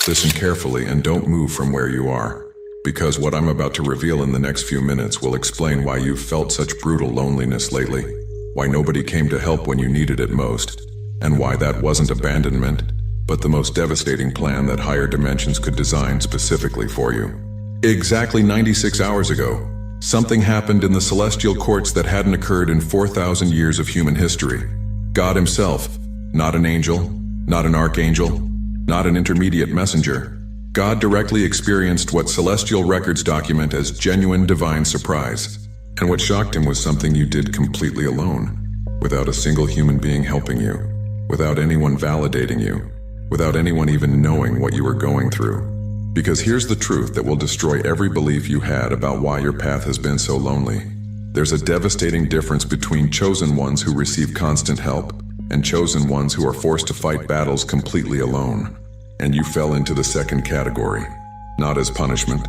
Listen carefully and don't move from where you are, because what I'm about to reveal in the next few minutes will explain why you've felt such brutal loneliness lately, why nobody came to help when you needed it most, and why that wasn't abandonment, but the most devastating plan that higher dimensions could design specifically for you. Exactly 96 hours ago, something happened in the celestial courts that hadn't occurred in 4,000 years of human history. God himself, not an angel, not an archangel, not an intermediate messenger. God directly experienced what celestial records document as genuine divine surprise. And what shocked him was something you did completely alone, without a single human being helping you, without anyone validating you, without anyone even knowing what you were going through. Because here's the truth that will destroy every belief you had about why your path has been so lonely. There's a devastating difference between chosen ones who receive constant help and chosen ones who are forced to fight battles completely alone. And you fell into the second category, not as punishment,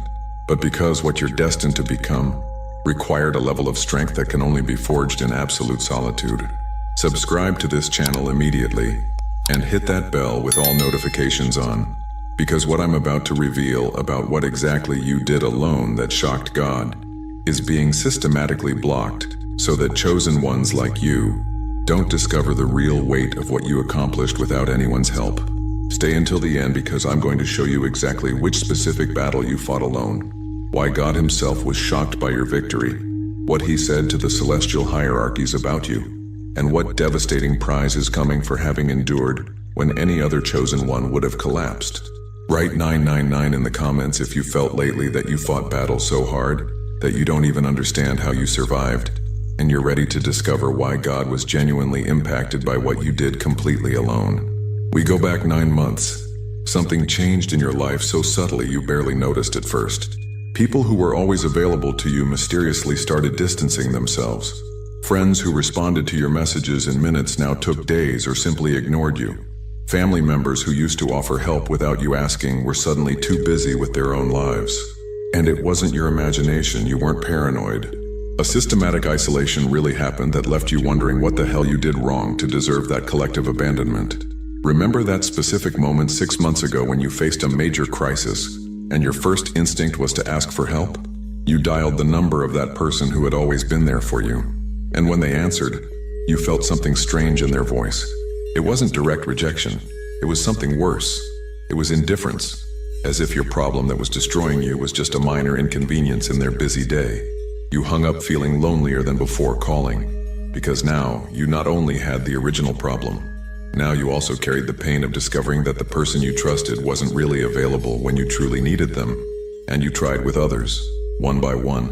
but because what you're destined to become required a level of strength that can only be forged in absolute solitude. Subscribe to this channel immediately and hit that bell with all notifications on, because what I'm about to reveal about what exactly you did alone that shocked God is being systematically blocked so that chosen ones like you don't discover the real weight of what you accomplished without anyone's help. Stay until the end because I'm going to show you exactly which specific battle you fought alone, why God himself was shocked by your victory, what he said to the celestial hierarchies about you, and what devastating prize is coming for having endured when any other chosen one would have collapsed. Write 999 in the comments if you felt lately that you fought battles so hard that you don't even understand how you survived, and you're ready to discover why God was genuinely impacted by what you did completely alone. We go back 9 months. Something changed in your life so subtly you barely noticed at first. People who were always available to you mysteriously started distancing themselves. Friends who responded to your messages in minutes now took days or simply ignored you. Family members who used to offer help without you asking were suddenly too busy with their own lives. And it wasn't your imagination, you weren't paranoid. A systematic isolation really happened that left you wondering what the hell you did wrong to deserve that collective abandonment. Remember that specific moment 6 months ago when you faced a major crisis, and your first instinct was to ask for help? You dialed the number of that person who had always been there for you. And when they answered, you felt something strange in their voice. It wasn't direct rejection. It was something worse. It was indifference, as if your problem that was destroying you was just a minor inconvenience in their busy day. You hung up feeling lonelier than before calling, because now you not only had the original problem, now you also carried the pain of discovering that the person you trusted wasn't really available when you truly needed them. And you tried with others, one by one.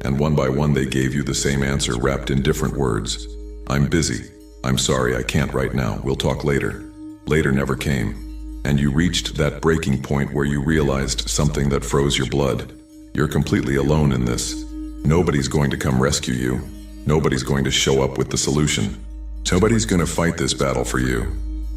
And one by one they gave you the same answer wrapped in different words. I'm busy. I'm sorry, I can't right now. We'll talk later. Later never came. And you reached that breaking point where you realized something that froze your blood. You're completely alone in this. Nobody's going to come rescue you. Nobody's going to show up with the solution. Nobody's going to fight this battle for you.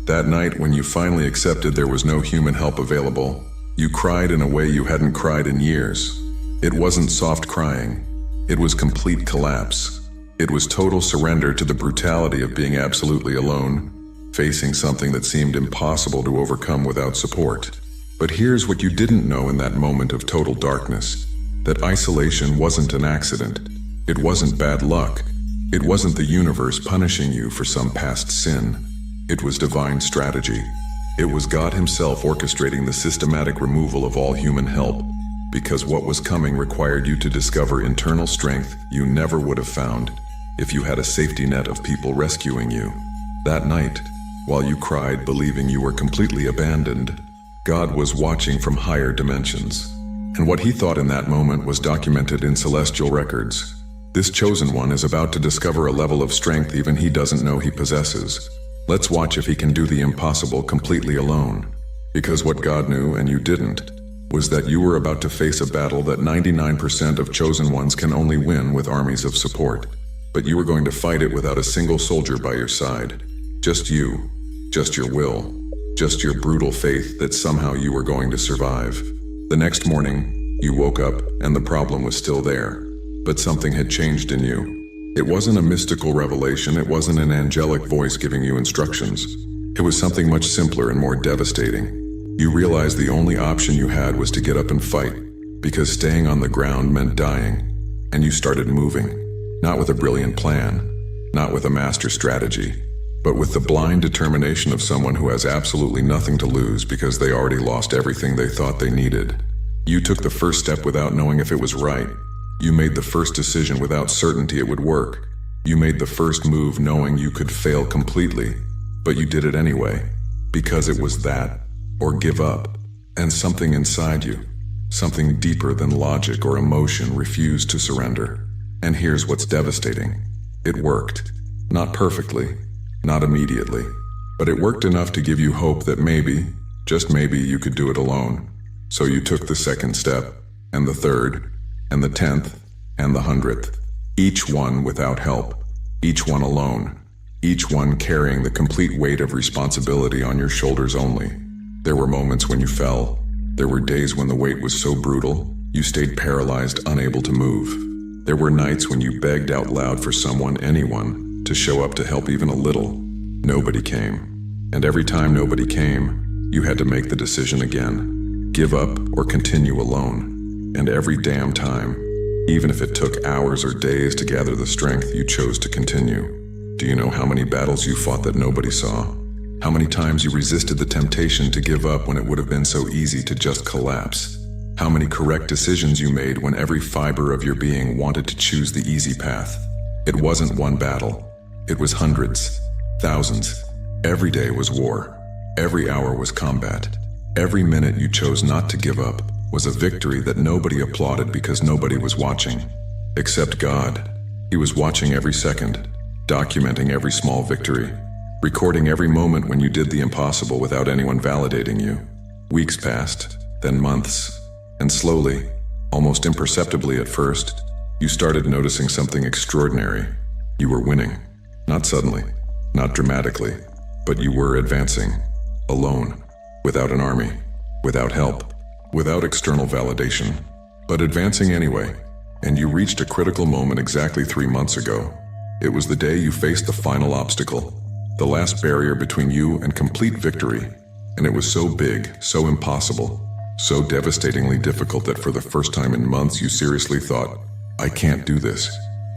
That night when you finally accepted there was no human help available, you cried in a way you hadn't cried in years. It wasn't soft crying. It was complete collapse. It was total surrender to the brutality of being absolutely alone, facing something that seemed impossible to overcome without support. But here's what you didn't know in that moment of total darkness: that isolation wasn't an accident. It wasn't bad luck. It wasn't the universe punishing you for some past sin. It was divine strategy. It was God himself orchestrating the systematic removal of all human help, because what was coming required you to discover internal strength you never would have found if you had a safety net of people rescuing you. That night, while you cried believing you were completely abandoned, God was watching from higher dimensions. And what he thought in that moment was documented in celestial records. This chosen one is about to discover a level of strength even he doesn't know he possesses. Let's watch if he can do the impossible completely alone. Because what God knew and you didn't was that you were about to face a battle that 99% of chosen ones can only win with armies of support. But you were going to fight it without a single soldier by your side. Just you, just your will, just your brutal faith that somehow you were going to survive. The next morning, you woke up and the problem was still there. But something had changed in you. It wasn't a mystical revelation, it wasn't an angelic voice giving you instructions. It was something much simpler and more devastating. You realized the only option you had was to get up and fight, because staying on the ground meant dying. And you started moving, not with a brilliant plan, not with a master strategy, but with the blind determination of someone who has absolutely nothing to lose because they already lost everything they thought they needed. You took the first step without knowing if it was right. You made the first decision without certainty it would work. You made the first move knowing you could fail completely, but you did it anyway, because it was that, or give up, and something inside you, something deeper than logic or emotion, refused to surrender. And here's what's devastating. It worked. Not perfectly, not immediately, but it worked enough to give you hope that maybe, just maybe, you could do it alone. So you took the second step, and the third, and the 10th, and the 100th, each one without help, each one alone, each one carrying the complete weight of responsibility on your shoulders only. There were moments when you fell. There were days when the weight was so brutal, you stayed paralyzed, unable to move. There were nights when you begged out loud for someone, anyone, to show up to help even a little. Nobody came. And every time nobody came, you had to make the decision again. Give up or continue alone. And every damn time, even if it took hours or days to gather the strength, you chose to continue. Do you know how many battles you fought that nobody saw? How many times you resisted the temptation to give up when it would have been so easy to just collapse? How many correct decisions you made when every fiber of your being wanted to choose the easy path? It wasn't one battle. It was hundreds, thousands. Every day was war. Every hour was combat. Every minute you chose not to give up was a victory that nobody applauded because nobody was watching. Except God. He was watching every second, documenting every small victory, recording every moment when you did the impossible without anyone validating you. Weeks passed, then months, and slowly, almost imperceptibly at first, you started noticing something extraordinary. You were winning. Not suddenly, not dramatically, but you were advancing, alone, without an army, without help, without external validation, but advancing anyway. And you reached a critical moment exactly 3 months ago. It was the day you faced the final obstacle, the last barrier between you and complete victory. And it was so big, so impossible, so devastatingly difficult that for the first time in months you seriously thought, I can't do this.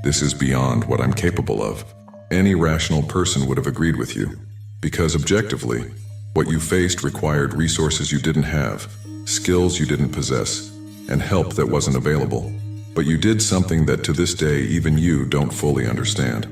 This is beyond what I'm capable of. Any rational person would have agreed with you, because objectively, what you faced required resources you didn't have, skills you didn't possess, and help that wasn't available. But you did something that to this day even you don't fully understand.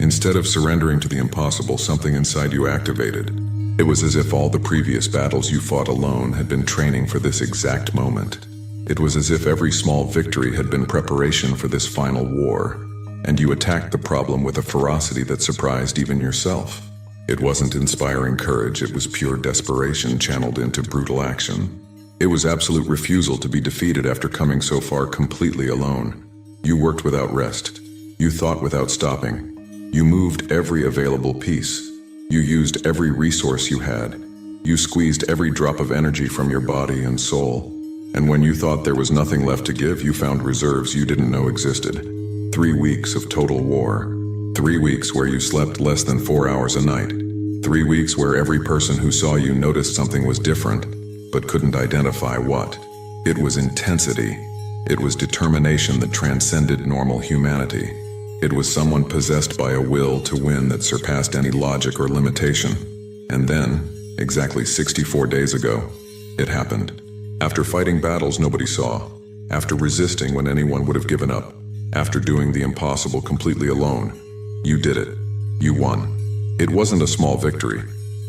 Instead of surrendering to the impossible, something inside you activated. It was as if all the previous battles you fought alone had been training for this exact moment. It was as if every small victory had been preparation for this final war, and you attacked the problem with a ferocity that surprised even yourself. It wasn't inspiring courage, it was pure desperation channeled into brutal action. It was absolute refusal to be defeated after coming so far completely alone. You worked without rest. You thought without stopping. You moved every available piece. You used every resource you had. You squeezed every drop of energy from your body and soul. And when you thought there was nothing left to give, you found reserves you didn't know existed. 3 weeks of total war. 3 weeks where you slept less than 4 hours a night. 3 weeks where every person who saw you noticed something was different, but couldn't identify what. It was intensity. It was determination that transcended normal humanity. It was someone possessed by a will to win that surpassed any logic or limitation. And then, exactly 64 days ago, it happened. After fighting battles nobody saw, after resisting when anyone would have given up, after doing the impossible completely alone, you did it. You won. It wasn't a small victory.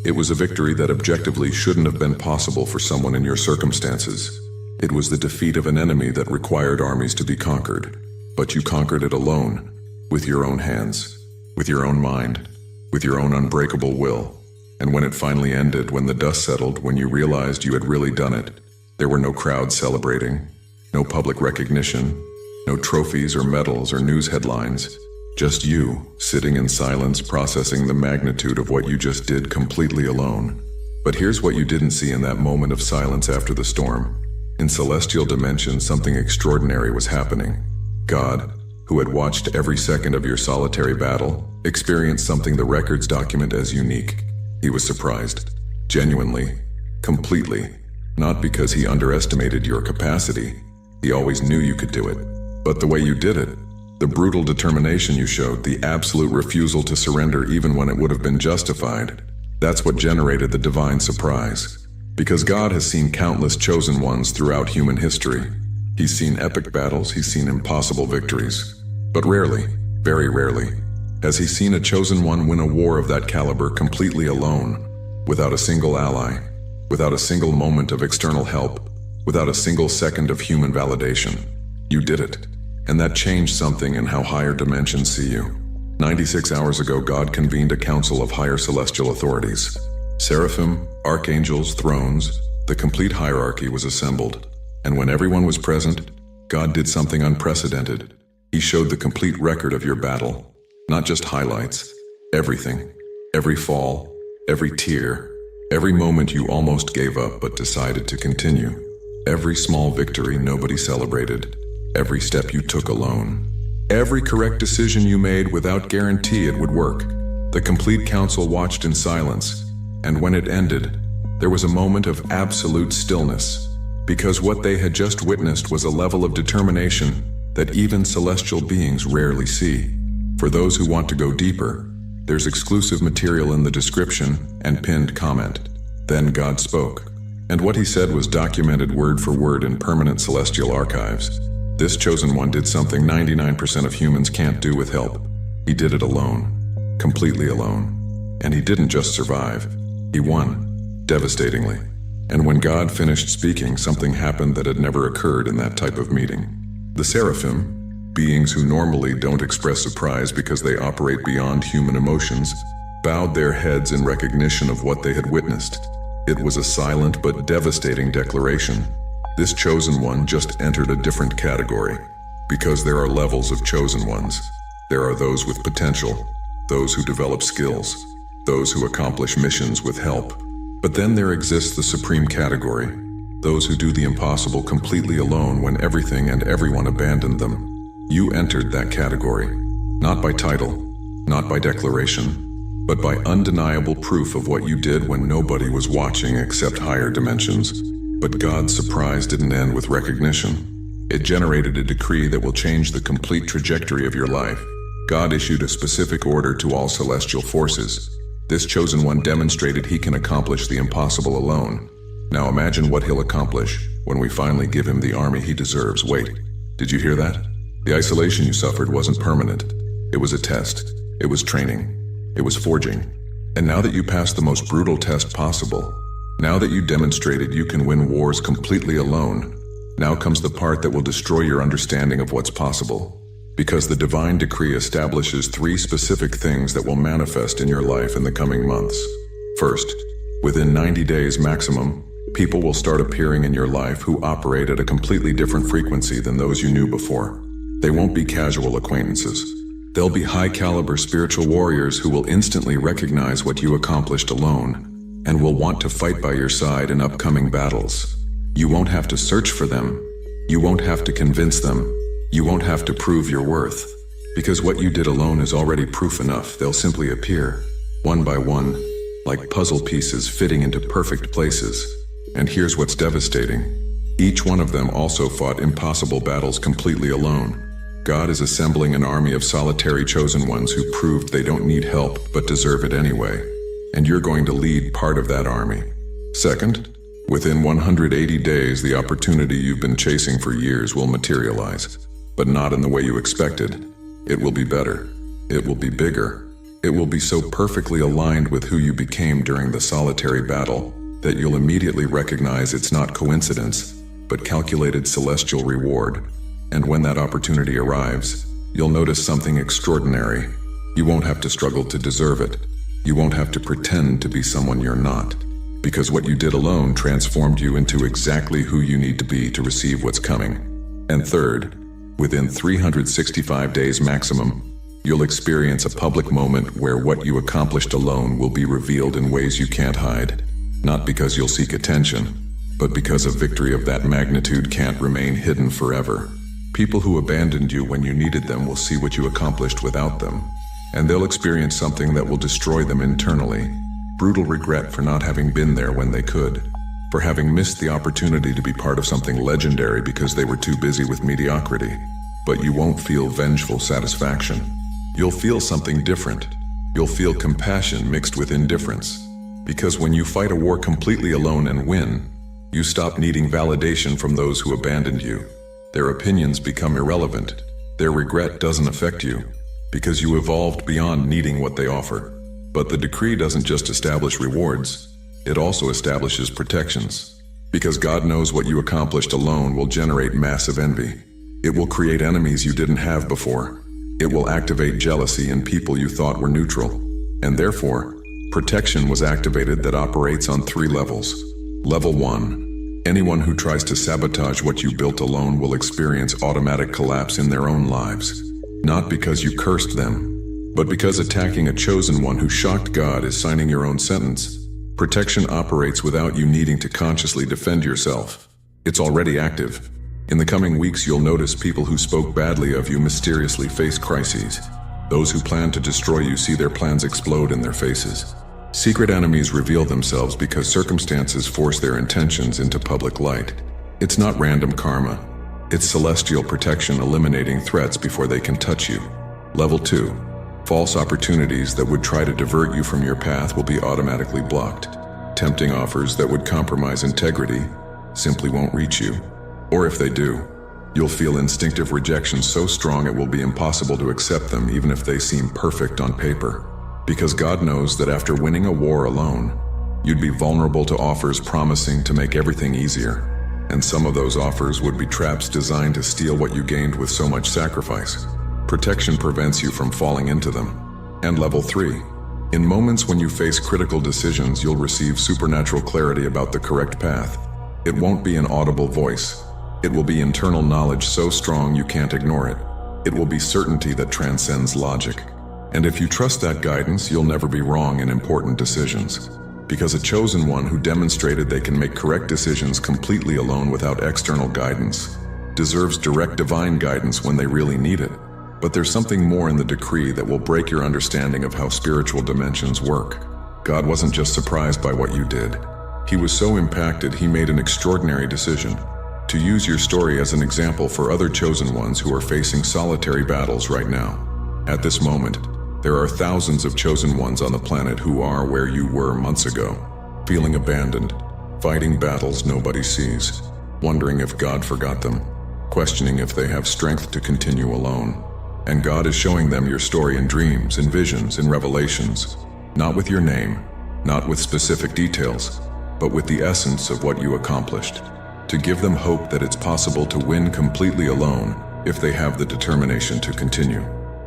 It was a victory that objectively shouldn't have been possible for someone in your circumstances. It was the defeat of an enemy that required armies to be conquered. But you conquered it alone, with your own hands, with your own mind, with your own unbreakable will. And when it finally ended, when the dust settled, when you realized you had really done it, there were no crowds celebrating, no public recognition, no trophies or medals or news headlines. Just you, sitting in silence, processing the magnitude of what you just did completely alone. But here's what you didn't see in that moment of silence after the storm. In celestial dimensions, something extraordinary was happening. God, who had watched every second of your solitary battle, experienced something the records document as unique. He was surprised. Genuinely. Completely. Not because he underestimated your capacity. He always knew you could do it. But the way you did it, the brutal determination you showed, the absolute refusal to surrender even when it would have been justified, that's what generated the divine surprise. Because God has seen countless chosen ones throughout human history. He's seen epic battles, he's seen impossible victories. But rarely, very rarely, has he seen a chosen one win a war of that caliber completely alone, without a single ally, without a single moment of external help, without a single second of human validation. You did it, and that changed something in how higher dimensions see you. 96 hours ago, God convened a council of higher celestial authorities. Seraphim, archangels, thrones, the complete hierarchy was assembled. And when everyone was present, God did something unprecedented. He showed the complete record of your battle. Not just highlights, everything. Every fall, every tear, every moment you almost gave up but decided to continue. Every small victory nobody celebrated. Every step you took alone. Every correct decision you made without guarantee it would work. The complete council watched in silence, and when it ended, there was a moment of absolute stillness, because what they had just witnessed was a level of determination that even celestial beings rarely see. For those who want to go deeper, there's exclusive material in the description and pinned comment. Then God spoke, and what he said was documented word for word in permanent celestial archives. This chosen one did something 99% of humans can't do with help. He did it alone, completely alone. And he didn't just survive, he won, devastatingly. And when God finished speaking, something happened that had never occurred in that type of meeting. The seraphim, beings who normally don't express surprise because they operate beyond human emotions, bowed their heads in recognition of what they had witnessed. It was a silent but devastating declaration. This chosen one just entered a different category. Because there are levels of chosen ones. There are those with potential, those who develop skills, those who accomplish missions with help. But then there exists the supreme category, those who do the impossible completely alone when everything and everyone abandoned them. You entered that category, not by title, not by declaration, but by undeniable proof of what you did when nobody was watching except higher dimensions. But God's surprise didn't end with recognition. It generated a decree that will change the complete trajectory of your life. God issued a specific order to all celestial forces. This chosen one demonstrated he can accomplish the impossible alone. Now imagine what he'll accomplish when we finally give him the army he deserves. Wait, did you hear that? The isolation you suffered wasn't permanent. It was a test. It was training. It was forging. And now that you passed the most brutal test possible, now that you demonstrated you can win wars completely alone, now comes the part that will destroy your understanding of what's possible. Because the divine decree establishes 3 specific things that will manifest in your life in the coming months. First, within 90 days maximum, people will start appearing in your life who operate at a completely different frequency than those you knew before. They won't be casual acquaintances. They'll be high-caliber spiritual warriors who will instantly recognize what you accomplished alone and will want to fight by your side in upcoming battles. You won't have to search for them. You won't have to convince them. You won't have to prove your worth. Because what you did alone is already proof enough. They'll simply appear, one by one, like puzzle pieces fitting into perfect places. And here's what's devastating. Each one of them also fought impossible battles completely alone. God is assembling an army of solitary chosen ones who proved they don't need help but deserve it anyway. And you're going to lead part of that army. Second, within 180 days, the opportunity you've been chasing for years will materialize, but not in the way you expected. It will be better. It will be bigger. It will be so perfectly aligned with who you became during the solitary battle that you'll immediately recognize it's not coincidence, but calculated celestial reward. And when that opportunity arrives, you'll notice something extraordinary. You won't have to struggle to deserve it. You won't have to pretend to be someone you're not, because what you did alone transformed you into exactly who you need to be to receive what's coming. And third, within 365 days maximum, you'll experience a public moment where what you accomplished alone will be revealed in ways you can't hide. Not because you'll seek attention, but because a victory of that magnitude can't remain hidden forever. People who abandoned you when you needed them will see what you accomplished without them, and they'll experience something that will destroy them internally. Brutal regret for not having been there when they could. for having missed the opportunity to be part of something legendary because they were too busy with mediocrity. But you won't feel vengeful satisfaction. You'll feel something different. You'll feel compassion mixed with indifference. Because when you fight a war completely alone and win, you stop needing validation from those who abandoned you. Their opinions become irrelevant. Their regret doesn't affect you, because you evolved beyond needing what they offer. But the decree doesn't just establish rewards, it also establishes protections. Because God knows what you accomplished alone will generate massive envy. It will create enemies you didn't have before. It will activate jealousy in people you thought were neutral. And therefore, protection was activated that operates on 3 levels. Level 1. Anyone who tries to sabotage what you built alone will experience automatic collapse in their own lives. Not because you cursed them, but because attacking a chosen one who shocked God is signing your own sentence. Protection operates without you needing to consciously defend yourself. It's already active. In the coming weeks, you'll notice people who spoke badly of you mysteriously face crises. Those who plan to destroy you see their plans explode in their faces. Secret enemies reveal themselves because circumstances force their intentions into public light. It's not random karma. It's celestial protection eliminating threats before they can touch you. Level 2. False opportunities that would try to divert you from your path will be automatically blocked. Tempting offers that would compromise integrity simply won't reach you. Or if they do, you'll feel instinctive rejection so strong it will be impossible to accept them even if they seem perfect on paper. Because God knows that after winning a war alone, you'd be vulnerable to offers promising to make everything easier. And some of those offers would be traps designed to steal what you gained with so much sacrifice. Protection prevents you from falling into them. And level 3. In moments when you face critical decisions, you'll receive supernatural clarity about the correct path. It won't be an audible voice. It will be internal knowledge so strong you can't ignore it. It will be certainty that transcends logic. And if you trust that guidance, you'll never be wrong in important decisions. Because a chosen one who demonstrated they can make correct decisions completely alone without external guidance deserves direct divine guidance when they really need it. But there's something more in the decree that will break your understanding of how spiritual dimensions work. God wasn't just surprised by what you did. He was so impacted he made an extraordinary decision. To use your story as an example for other chosen ones who are facing solitary battles right now. At this moment, there are thousands of chosen ones on the planet who are where you were months ago, feeling abandoned, fighting battles nobody sees, wondering if God forgot them, questioning if they have strength to continue alone. And God is showing them your story in dreams, in visions, in revelations, not with your name, not with specific details, but with the essence of what you accomplished. To give them hope that it's possible to win completely alone if they have the determination to continue.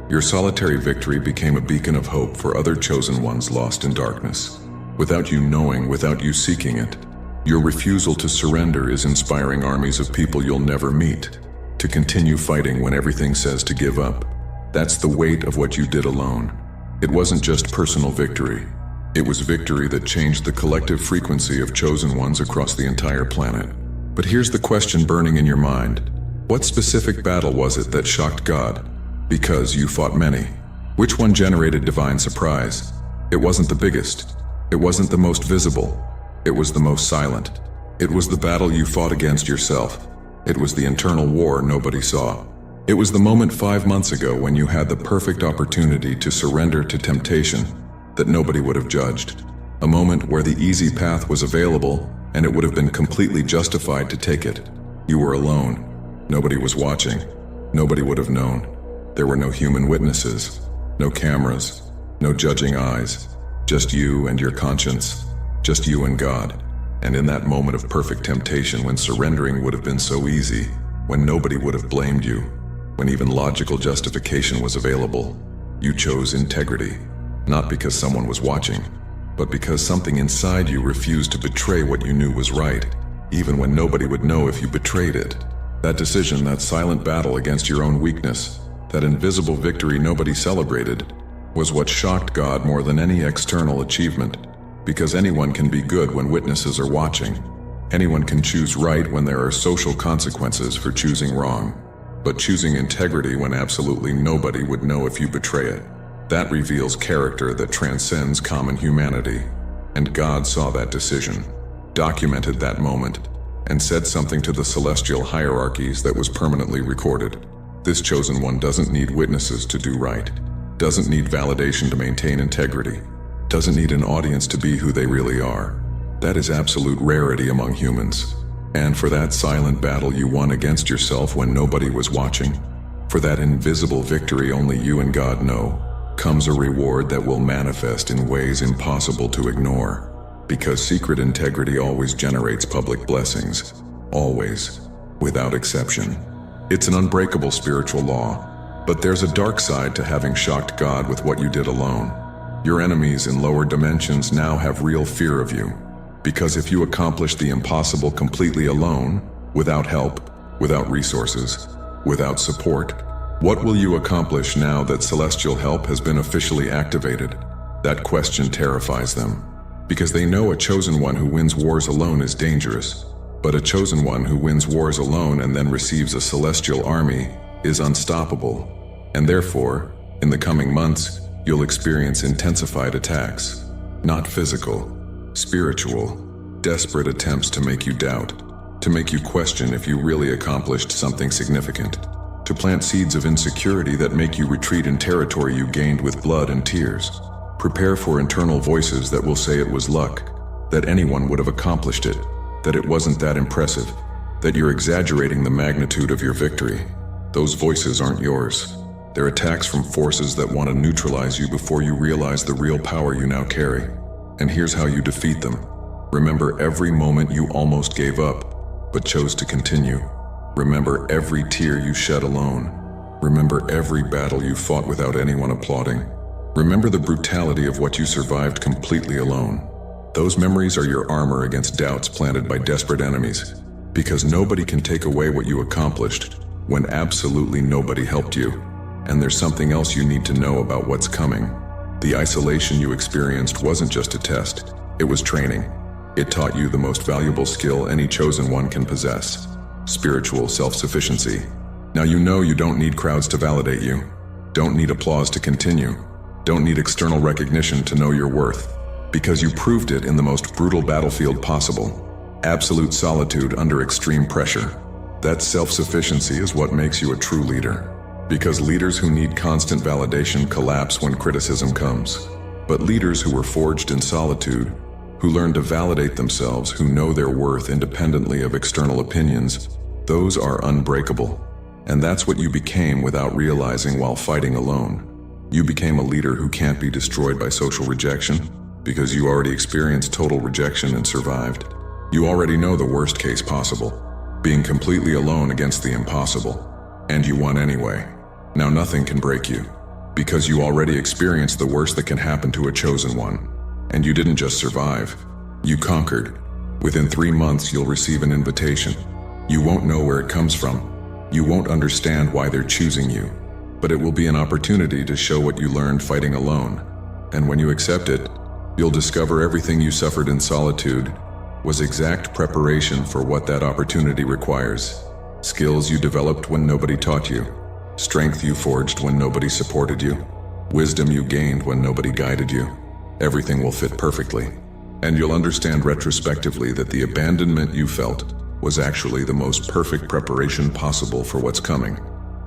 Your solitary victory became a beacon of hope for other chosen ones lost in darkness. Without you knowing, without you seeking it, your refusal to surrender is inspiring armies of people you'll never meet to continue fighting when everything says to give up. That's the weight of what you did alone. It wasn't just personal victory. It was victory that changed the collective frequency of chosen ones across the entire planet. But here's the question burning in your mind. What specific battle was it that shocked God? Because you fought many. Which one generated divine surprise? It wasn't the biggest. It wasn't the most visible. It was the most silent. It was the battle you fought against yourself. It was the internal war nobody saw. It was the moment 5 months ago when you had the perfect opportunity to surrender to temptation that nobody would have judged. A moment where the easy path was available and it would have been completely justified to take it. You were alone. Nobody was watching. Nobody would have known. There were no human witnesses, no cameras, no judging eyes, just you and your conscience, just you and God. And in that moment of perfect temptation when surrendering would have been so easy, when nobody would have blamed you, when even logical justification was available, you chose integrity, not because someone was watching, but because something inside you refused to betray what you knew was right, even when nobody would know if you betrayed it. That decision, that silent battle against your own weakness, that invisible victory nobody celebrated, was what shocked God more than any external achievement. Because anyone can be good when witnesses are watching. Anyone can choose right when there are social consequences for choosing wrong. But choosing integrity when absolutely nobody would know if you betray it, that reveals character that transcends common humanity. And God saw that decision. documented that moment, and said something to the celestial hierarchies that was permanently recorded. This chosen one doesn't need witnesses to do right, doesn't need validation to maintain integrity, doesn't need an audience to be who they really are. That is absolute rarity among humans. And for that silent battle you won against yourself when nobody was watching, for that invisible victory only you and God know, comes a reward that will manifest in ways impossible to ignore. Because secret integrity always generates public blessings. Always. Without exception. It's an unbreakable spiritual law. But there's a dark side to having shocked God with what you did alone. Your enemies in lower dimensions now have real fear of you. Because if you accomplish the impossible completely alone, without help, without resources, without support, what will you accomplish now that celestial help has been officially activated? That question terrifies them. Because they know a chosen one who wins wars alone is dangerous. But a chosen one who wins wars alone and then receives a celestial army is unstoppable. And therefore, in the coming months, you'll experience intensified attacks. Not physical, spiritual, desperate attempts to make you doubt, to make you question if you really accomplished something significant, to plant seeds of insecurity that make you retreat in territory you gained with blood and tears. Prepare for internal voices that will say it was luck, that anyone would have accomplished it, that it wasn't that impressive, that you're exaggerating the magnitude of your victory. Those voices aren't yours. They're attacks from forces that want to neutralize you before you realize the real power you now carry. And here's how you defeat them. Remember every moment you almost gave up, but chose to continue. Remember every tear you shed alone. Remember every battle you fought without anyone applauding. Remember the brutality of what you survived completely alone. Those memories are your armor against doubts planted by desperate enemies. Because nobody can take away what you accomplished when absolutely nobody helped you. And there's something else you need to know about what's coming. The isolation you experienced wasn't just a test, it was training. It taught you the most valuable skill any chosen one can possess: spiritual self-sufficiency. Now you know you don't need crowds to validate you, don't need applause to continue, don't need external recognition to know your worth, because you proved it in the most brutal battlefield possible. Absolute solitude under extreme pressure. That self-sufficiency is what makes you a true leader. Because leaders who need constant validation collapse when criticism comes. But leaders who were forged in solitude, who learn to validate themselves, who know their worth independently of external opinions, those are unbreakable. And that's what you became without realizing while fighting alone. You became a leader who can't be destroyed by social rejection, because you already experienced total rejection and survived. You already know the worst case possible, being completely alone against the impossible. And you won anyway. Now nothing can break you, because you already experienced the worst that can happen to a chosen one. And you didn't just survive, you conquered. Within 3 months you'll receive an invitation. You won't know where it comes from. You won't understand why they're choosing you. But it will be an opportunity to show what you learned fighting alone. And when you accept it, you'll discover everything you suffered in solitude was exact preparation for what that opportunity requires. Skills you developed when nobody taught you. Strength you forged when nobody supported you. Wisdom you gained when nobody guided you. Everything will fit perfectly. And you'll understand retrospectively that the abandonment you felt was actually the most perfect preparation possible for what's coming.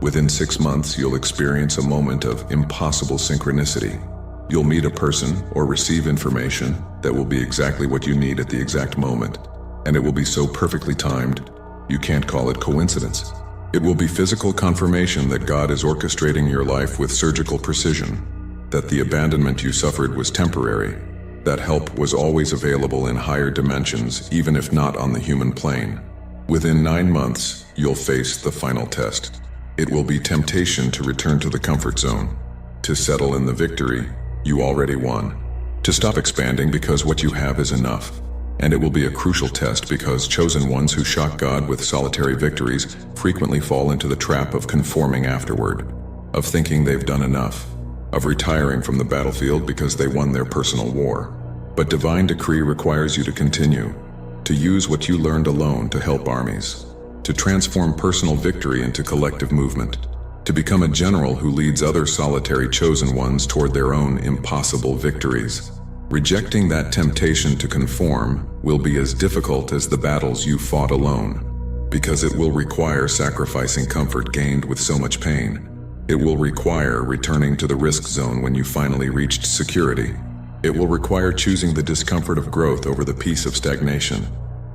Within 6 months, you'll experience a moment of impossible synchronicity. You'll meet a person or receive information that will be exactly what you need at the exact moment. And it will be so perfectly timed, you can't call it coincidence. It will be physical confirmation that God is orchestrating your life with surgical precision, that the abandonment you suffered was temporary, that help was always available in higher dimensions, even if not on the human plane. Within 9 months, you'll face the final test. It will be temptation to return to the comfort zone, to settle in the victory you already won, to stop expanding because what you have is enough. And it will be a crucial test because chosen ones who shock God with solitary victories frequently fall into the trap of conforming afterward, of thinking they've done enough, of retiring from the battlefield because they won their personal war. But divine decree requires you to continue, to use what you learned alone to help armies, to transform personal victory into collective movement, to become a general who leads other solitary chosen ones toward their own impossible victories. Rejecting that temptation to conform will be as difficult as the battles you fought alone, because it will require sacrificing comfort gained with so much pain. It will require returning to the risk zone when you finally reached security. It will require choosing the discomfort of growth over the peace of stagnation.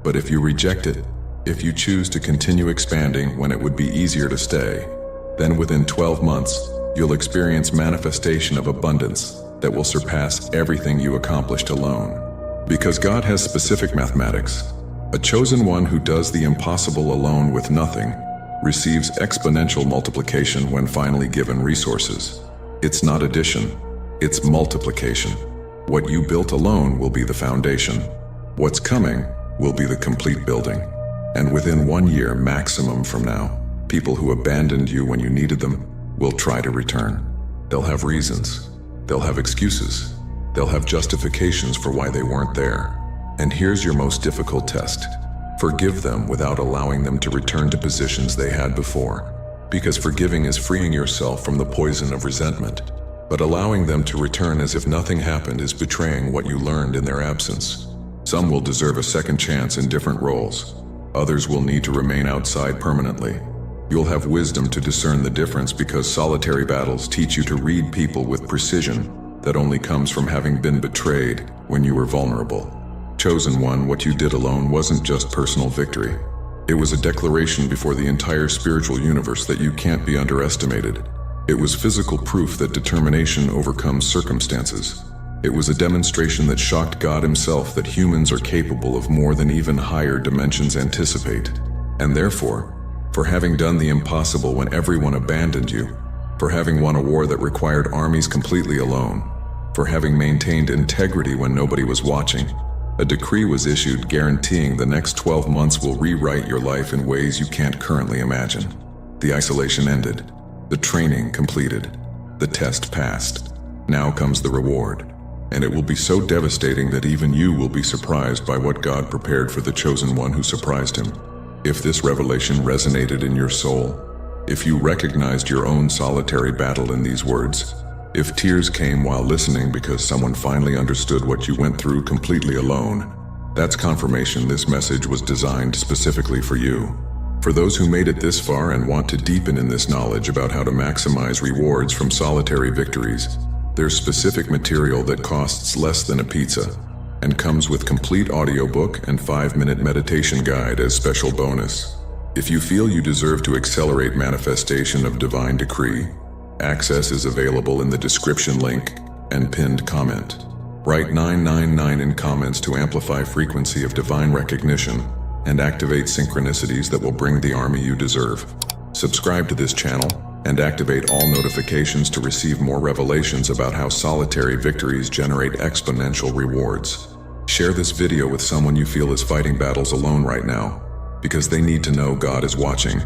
But if you reject it, if you choose to continue expanding when it would be easier to stay, then within 12 months, you'll experience manifestation of abundance that will surpass everything you accomplished alone. Because God has specific mathematics. A chosen one who does the impossible alone with nothing receives exponential multiplication when finally given resources. It's not addition, it's multiplication. What you built alone will be the foundation. What's coming will be the complete building. And within 1 year maximum from now, people who abandoned you when you needed them will try to return. They'll have reasons. They'll have excuses. They'll have justifications for why they weren't there. And here's your most difficult test. Forgive them without allowing them to return to positions they had before. Because forgiving is freeing yourself from the poison of resentment. But allowing them to return as if nothing happened is betraying what you learned in their absence. Some will deserve a second chance in different roles. Others will need to remain outside permanently. You'll have wisdom to discern the difference because solitary battles teach you to read people with precision that only comes from having been betrayed when you were vulnerable. Chosen one, what you did alone wasn't just personal victory. It was a declaration before the entire spiritual universe that you can't be underestimated. It was physical proof that determination overcomes circumstances. It was a demonstration that shocked God himself that humans are capable of more than even higher dimensions anticipate. And therefore, for having done the impossible when everyone abandoned you, for having won a war that required armies completely alone, for having maintained integrity when nobody was watching, a decree was issued guaranteeing the next 12 months will rewrite your life in ways you can't currently imagine. The isolation ended. The training completed. The test passed. Now comes the reward. And it will be so devastating that even you will be surprised by what God prepared for the chosen one who surprised him. If this revelation resonated in your soul, if you recognized your own solitary battle in these words, if tears came while listening because someone finally understood what you went through completely alone, that's confirmation this message was designed specifically for you. For those who made it this far and want to deepen in this knowledge about how to maximize rewards from solitary victories, there's specific material that costs less than a pizza and comes with complete audiobook and 5-minute meditation guide as special bonus. If you feel you deserve to accelerate manifestation of divine decree, access is available in the description link and pinned comment. Write 999 in comments to amplify frequency of divine recognition and activate synchronicities that will bring the army you deserve. Subscribe to this channel and activate all notifications to receive more revelations about how solitary victories generate exponential rewards. Share this video with someone you feel is fighting battles alone right now, because they need to know God is watching,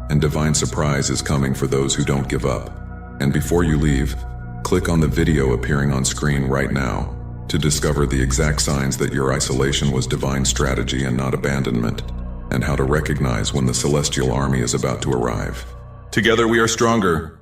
and divine surprise is coming for those who don't give up. And before you leave, click on the video appearing on screen right now to discover the exact signs that your isolation was divine strategy and not abandonment, and how to recognize when the celestial army is about to arrive. Together we are stronger.